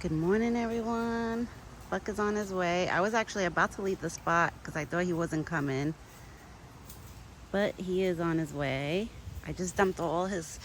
Good morning, everyone. Buck is on his way. I was actually about to leave the spot because I thought he wasn't coming, but he is on his way. I just dumped all his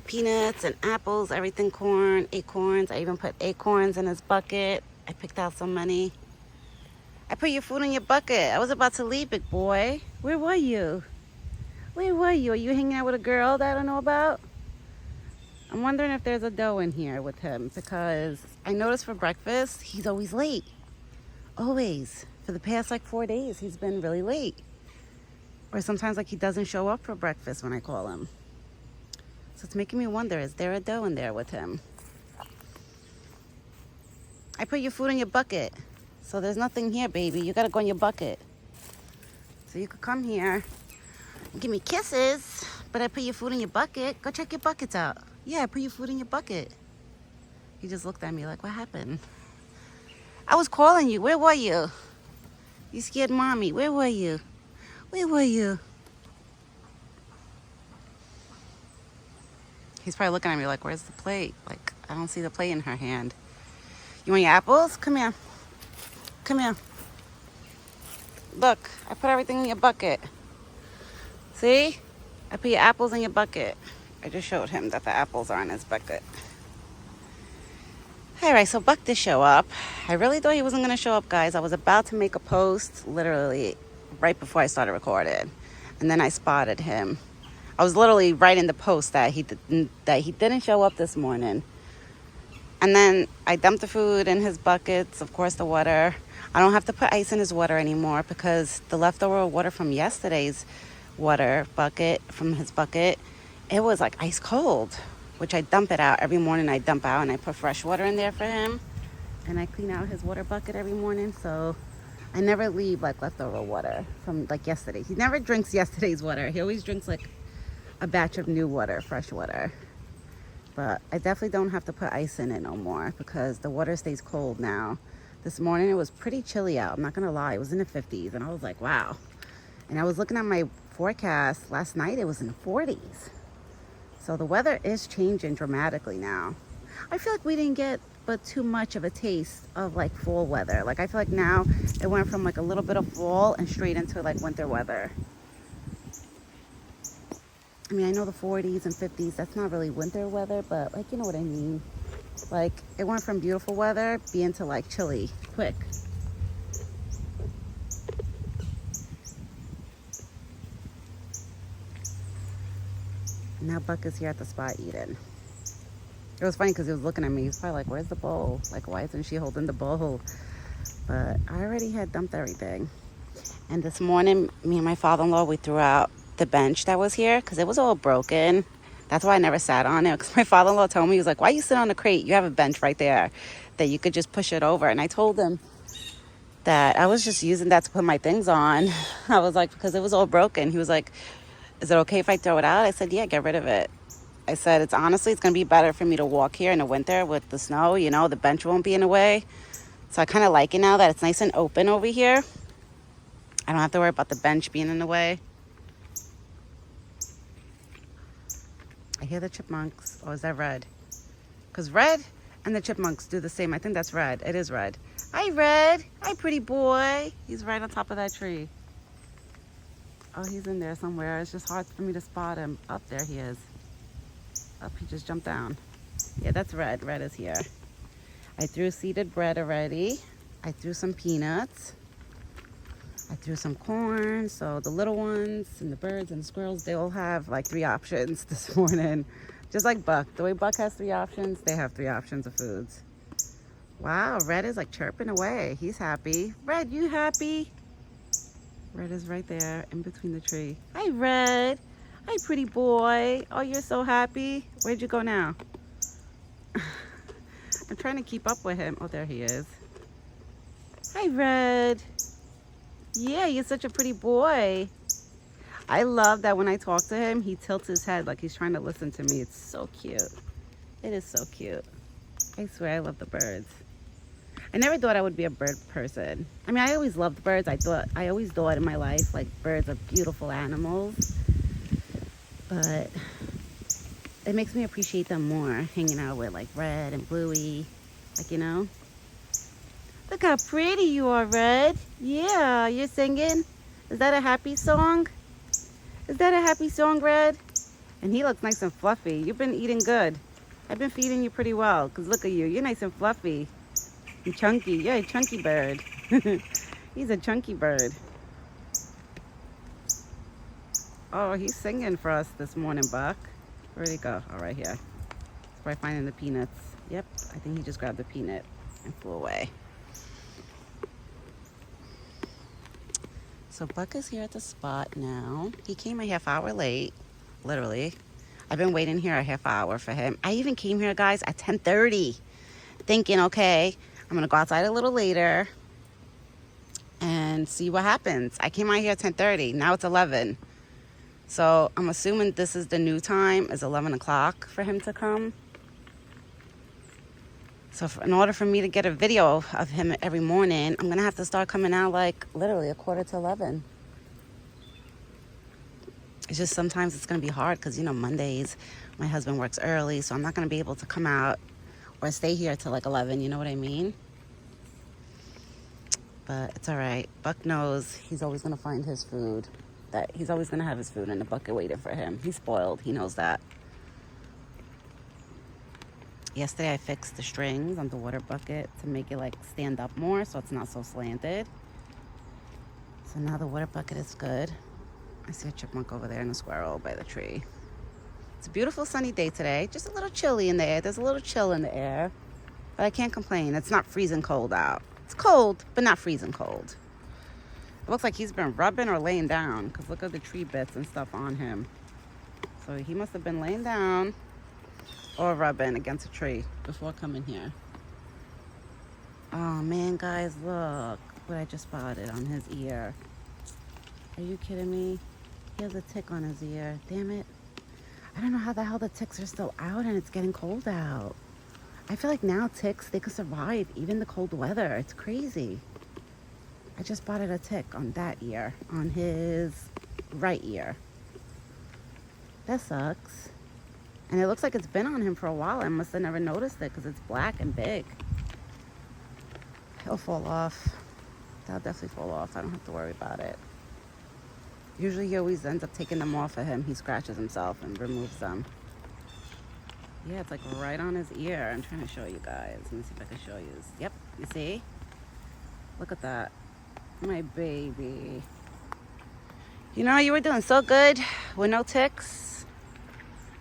peanuts and apples, everything corn, acorns. I even put acorns in his bucket. I picked out some money. I put your food in your bucket. I was about to leave, big boy. Where were you? Where were you? Are you hanging out with a girl that I don't know about? I'm wondering if there's a doe in here with him because I noticed for breakfast, he's always late. Always. For the past 4 days, he's been really late. Or sometimes he doesn't show up for breakfast when I call him. So it's making me wonder, is there a doe in there with him? I put your food in your bucket. So there's nothing here, baby. You gotta go in your bucket. So you could come here and give me kisses, but I put your food in your bucket. Go check your buckets out. Yeah, I put your food in your bucket. He just looked at me like, what happened? I was calling you. Where were you? You scared mommy. Where were you? Where were you? He's probably looking at me like, where's the plate? I don't see the plate in her hand. You want your apples? Come here. Come here. Look, I put everything in your bucket. See? I put your apples in your bucket. I just showed him that the apples are in his bucket. All right, so Buck did show up. I really thought he wasn't going to show up, guys. I was about to make a post literally right before I started recording. And then I spotted him. I was literally writing the post that he didn't show up this morning. And then I dumped the food in his buckets, of course, the water. I don't have to put ice in his water anymore because the leftover water from yesterday's water bucket, from his bucket, it was ice cold, which I dump it out every morning. I dump out and I put fresh water in there for him. And I clean out his water bucket every morning. So I never leave leftover water from yesterday. He never drinks yesterday's water. He always drinks a batch of new water, fresh water. But I definitely don't have to put ice in it no more because the water stays cold now. This morning it was pretty chilly out. I'm not gonna lie, it was in the 50s and I was like, wow. And I was looking at my forecast last night, it was in the 40s. So the weather is changing dramatically now. I feel like we didn't get but too much of a taste of fall weather. I feel like now it went from a little bit of fall and straight into winter weather. I mean, I know the 40s and 50s, that's not really winter weather, but you know what I mean. It went from beautiful weather being to chilly quick. Now Buck is here at the spot eating. It was funny because he was looking at me. He was probably like, where's the bowl? Why isn't she holding the bowl? But I already had dumped everything. And this morning, me and my father-in-law, we threw out the bench that was here because it was all broken. That's why I never sat on it, because my father-in-law told me, he was like, why you sit on the crate? You have a bench right there that you could just push it over. And I told him that I was just using that to put my things on. I was like, because it was all broken. He was like, is it okay if I throw it out? I said, yeah, get rid of it. I said, it's going to be better for me to walk here in the winter with the snow. The bench won't be in the way. So I kind of like it now that it's nice and open over here. I don't have to worry about the bench being in the way. I hear the chipmunks. Oh, is that Red? Because Red and the chipmunks do the same. I think that's Red. It is Red. Hi, Red. Hi, pretty boy. He's right on top of that tree. Oh, he's in there somewhere. It's just hard for me to spot him. Up there he is. Up, he just jumped down. Yeah, that's Red. Red is here. I threw seeded bread already. I threw some peanuts. I threw some corn. So the little ones and the birds and the squirrels, they all have 3 options this morning. Just like Buck. The way Buck has 3 options, they have 3 options of foods. Wow, Red is chirping away. He's happy. Red, you happy? Red is right there in between the tree. Hi, Red. Hi, pretty boy. Oh, you're so happy. Where'd you go now? I'm trying to keep up with him. Oh, there he is. Hi, Red. Yeah, you're such a pretty boy. I love that when I talk to him, he tilts his head like he's trying to listen to me. It's so cute. It is so cute. I swear I love the birds. I never thought I would be a bird person. I mean, I always loved birds. I always thought in my life birds are beautiful animals. But it makes me appreciate them more, hanging out with Red and Bluey. Like, you know? Look how pretty you are, Red. Yeah, you're singing. Is that a happy song? Is that a happy song, Red? And he looks nice and fluffy. You've been eating good. I've been feeding you pretty well. Because look at you. You're nice and fluffy. And chunky. You're a chunky bird. He's a chunky bird. Oh, he's singing for us this morning, Buck. Where'd he go? Oh, right here. He's probably finding the peanuts. Yep, I think he just grabbed the peanut and flew away. So Buck is here at the spot now. He came a half hour late, literally. I've been waiting here a half hour for him. I even came here, guys, at 10:30, thinking, okay, I'm gonna go outside a little later and see what happens. I came out here at 10:30. Now it's 11. So I'm assuming this is the new time, is 11 o'clock for him to come. So in order for me to get a video of him every morning, I'm going to have to start coming out like literally 11:15. It's just sometimes it's going to be hard because, you know, Mondays, my husband works early, so I'm not going to be able to come out or stay here till like 11, you know what I mean? But it's all right. Buck knows he's always going to find his food. That he's always going to have his food in the bucket waiting for him. He's spoiled. He knows that. Yesterday I fixed the strings on the water bucket to make it like stand up more so it's not so slanted. So now the water bucket is good. I see a chipmunk over there and a squirrel by the tree. It's a beautiful sunny day today. Just a little chilly in the air. There's a little chill in the air. But I can't complain. It's not freezing cold out. It's cold, but not freezing cold. It looks like he's been rubbing or laying down because look at the tree bits and stuff on him. So he must have been laying down or rubbing against a tree before coming here. Oh man, guys, look what I just spotted on his ear. Are you kidding me? He has a tick on his ear. Damn it. I don't know how the hell the ticks are still out and it's getting cold out. I feel like now ticks, they could survive even the cold weather. It's crazy. I just spotted a tick on that ear, on his right ear. That sucks. And it looks like it's been on him for a while. I must have never noticed it because it's black and big. He'll fall off. That'll definitely fall off. I don't have to worry about it. Usually he always ends up taking them off of him. He scratches himself and removes them. Yeah, it's like right on his ear. I'm trying to show you guys. Let me see if I can show you. Yep, you see? Look at that. My baby. You know, you were doing so good with no ticks.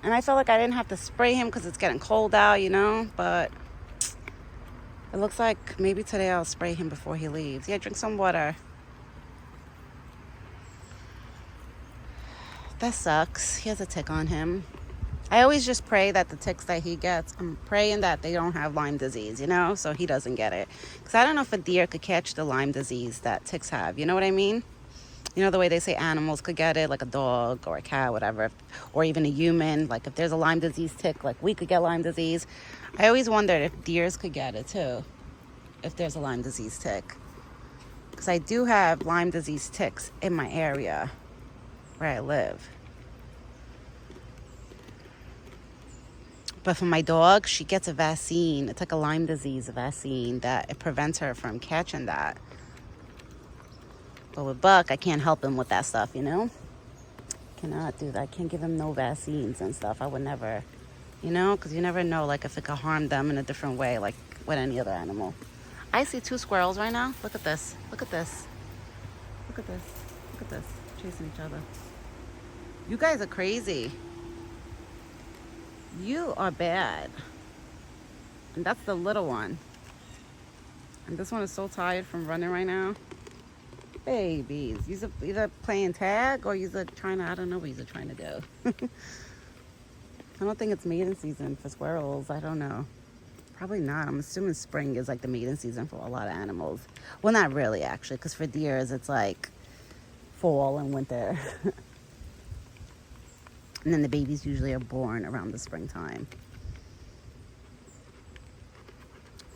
And I felt like I didn't have to spray him because it's getting cold out, you know? But it looks like maybe today I'll spray him before he leaves. Yeah, drink some water. That sucks. He has a tick on him. I always just pray that the ticks that he gets, I'm praying that they don't have Lyme disease, you know, so he doesn't get it. Because I don't know if a deer could catch the Lyme disease that ticks have, you know what I mean? You know the way they say animals could get it, like a dog or a cat, whatever, or even a human. Like if there's a Lyme disease tick, like we could get Lyme disease. I always wondered if deers could get it too, if there's a Lyme disease tick. Because I do have Lyme disease ticks in my area where I live. But for my dog, she gets a vaccine. It's like a Lyme disease vaccine that it prevents her from catching that. But with Buck, I can't help him with that stuff, you know? Cannot do that. I can't give him no vaccines and stuff. I would never, you know? Because you never know, like, if it could harm them in a different way, like with any other animal. I see two squirrels right now. Look at this. Look at this. Look at this. Look at this. Chasing each other. You guys are crazy. You are bad. And that's the little one. And this one is so tired from running right now. Babies. You're either playing tag or you're trying to, I don't know what you're trying to do. I don't think it's mating season for squirrels. I don't know. Probably not. I'm assuming spring is like the mating season for a lot of animals. Well, not really actually, because for deers it's like fall and winter. And then the babies usually are born around the springtime.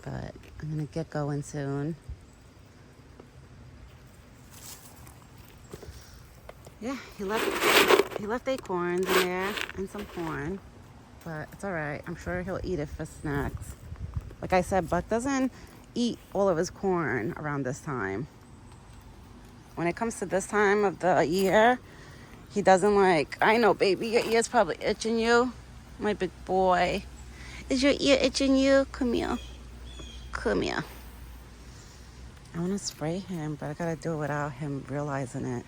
But I'm gonna get going soon. Yeah, he left acorns in there and some corn. But it's all right. I'm sure he'll eat it for snacks. Like I said, Buck doesn't eat all of his corn around this time. When it comes to this time of the year, he doesn't like, I know, baby, your ear's probably itching you. My big boy. Is your ear itching you? Come here. Come here. I want to spray him, but I got to do it without him realizing it.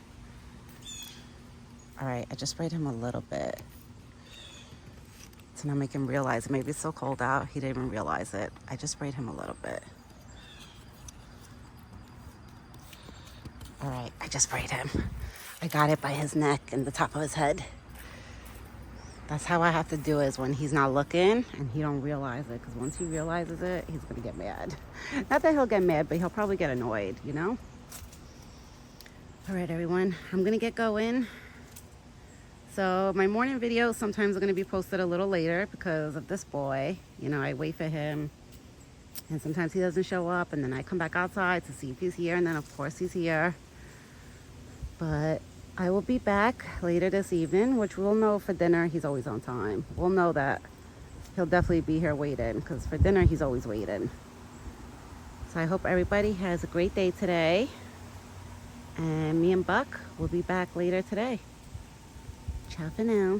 All right, I just sprayed him a little bit to not make him realize it. Maybe it's so cold out, he didn't even realize it. I just sprayed him a little bit. All right, I just sprayed him. I got it by his neck and the top of his head. That's how I have to do it, is when he's not looking and he don't realize it. Because once he realizes it, he's going to get mad. Not that he'll get mad, but he'll probably get annoyed, you know? All right, everyone, I'm going to get going. So my morning videos sometimes are going to be posted a little later because of this boy. You know, I wait for him. And sometimes he doesn't show up. And then I come back outside to see if he's here. And then, of course, he's here. But I will be back later this evening, which we'll know for dinner he's always on time. We'll know that he'll definitely be here waiting, because for dinner he's always waiting. So I hope everybody has a great day today. And me and Buck will be back later today. Ciao for now.